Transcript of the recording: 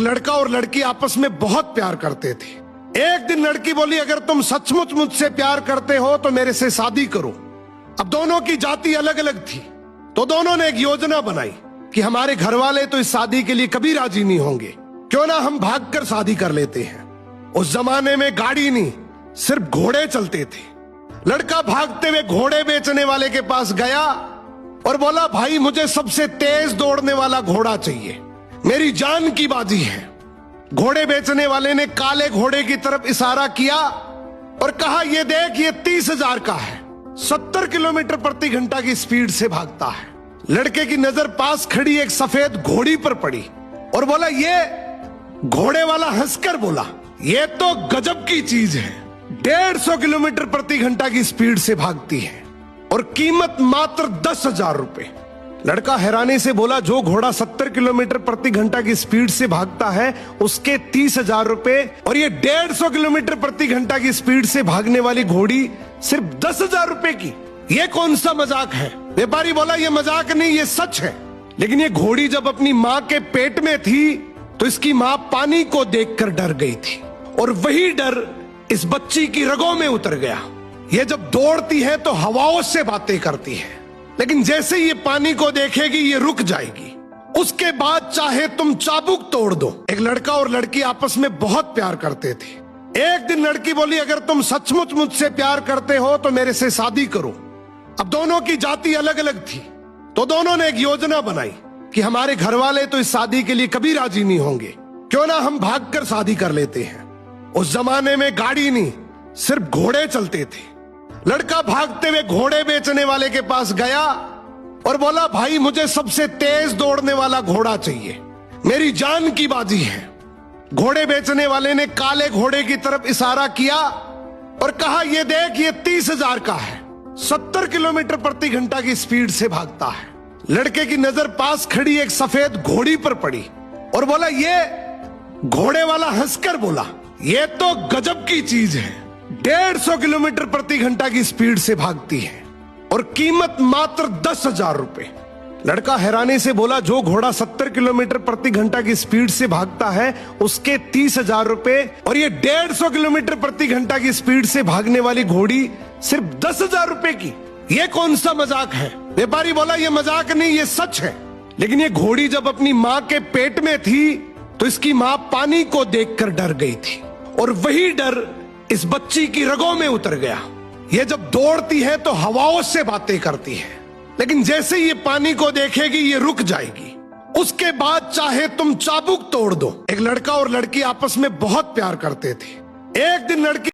एक लड़का और लड़की आपस में बहुत प्यार करते थे। एक दिन लड़की बोली, अगर तुम सचमुच मुझसे प्यार करते हो तो मेरे से शादी करो। अब दोनों की जाति अलग अलग थी, तो दोनों ने एक योजना बनाई कि हमारे घर वाले तो इस शादी के लिए कभी राजी नहीं होंगे, क्यों ना हम भागकर शादी कर लेते हैं। उस जमाने में गाड़ी नहीं, सिर्फ घोड़े चलते थे। लड़का भागते हुए घोड़े बेचने वाले के पास गया और बोला, भाई मुझे सबसे तेज दौड़ने वाला घोड़ा चाहिए, मेरी जान की बाजी है। घोड़े बेचने वाले ने काले घोड़े की तरफ इशारा किया और कहा, ये देख, ये 30,000 का है, 70 किलोमीटर प्रति घंटा की स्पीड से भागता है। लड़के की नजर पास खड़ी एक सफेद घोड़ी पर पड़ी और बोला, ये घोड़े वाला हंसकर बोला, ये तो गजब की चीज है, 150 किलोमीटर प्रति घंटा की स्पीड से भागती है और कीमत मात्र 10,000 रुपए। लड़का हैरानी से बोला, जो घोड़ा 70 किलोमीटर प्रति घंटा की स्पीड से भागता है उसके 30,000 रुपए, और ये 150 किलोमीटर प्रति घंटा की स्पीड से भागने वाली घोड़ी सिर्फ 10,000 रुपए की, ये कौन सा मजाक है। व्यापारी बोला, ये मजाक नहीं, ये सच है। लेकिन ये घोड़ी जब अपनी माँ के पेट में थी तो इसकी माँ पानी को देखकर डर गई थी, और वही डर इस बच्ची की रगों में उतर गया। ये जब दौड़ती है तो हवाओं से बातें करती है, लेकिन जैसे ये पानी को देखेगी ये रुक जाएगी। उसके बाद चाहे तुम चाबुक तोड़ दो। एक लड़का और लड़की आपस में बहुत प्यार करते थे। एक दिन लड़की बोली, अगर तुम सचमुच मुझसे प्यार करते हो तो मेरे से शादी करो। अब दोनों की जाति अलग अलग थी, तो दोनों ने एक योजना बनाई कि हमारे घर वाले तो इस शादी के लिए कभी राजी नहीं होंगे, क्यों ना हम भागकर शादी कर लेते हैं। उस जमाने में गाड़ी नहीं, सिर्फ घोड़े चलते थे। लड़का भागते हुए घोड़े बेचने वाले के पास गया और बोला, भाई मुझे सबसे तेज दौड़ने वाला घोड़ा चाहिए, मेरी जान की बाजी है। घोड़े बेचने वाले ने काले घोड़े की तरफ इशारा किया और कहा, ये देख, ये 30,000 का है, 70 किलोमीटर प्रति घंटा की स्पीड से भागता है। लड़के की नजर पास खड़ी एक सफेद घोड़ी पर पड़ी और बोला, ये घोड़े वाला हंसकर बोला, ये तो गजब की चीज है, 150 किलोमीटर प्रति घंटा की स्पीड से भागती है और कीमत मात्र 10,000 रुपए। लड़का हैरानी से बोला, जो घोड़ा 70 किलोमीटर प्रति घंटा की स्पीड से भागता है उसके 30,000 रुपए, और ये 150 किलोमीटर प्रति घंटा की स्पीड से भागने वाली घोड़ी सिर्फ 10,000 रुपए की, ये कौन सा मजाक है। व्यापारी बोला, ये मजाक नहीं, ये सच है। लेकिन ये घोड़ी जब अपनी माँ के पेट में थी तो इसकी माँ पानी को देखकर डर गई थी, और वही डर इस बच्ची की रगों में उतर गया। ये जब दौड़ती है तो हवाओं से बातें करती है, लेकिन जैसे ये पानी को देखेगी ये रुक जाएगी। उसके बाद चाहे तुम चाबुक तोड़ दो। एक लड़का और लड़की आपस में बहुत प्यार करते थे। एक दिन लड़की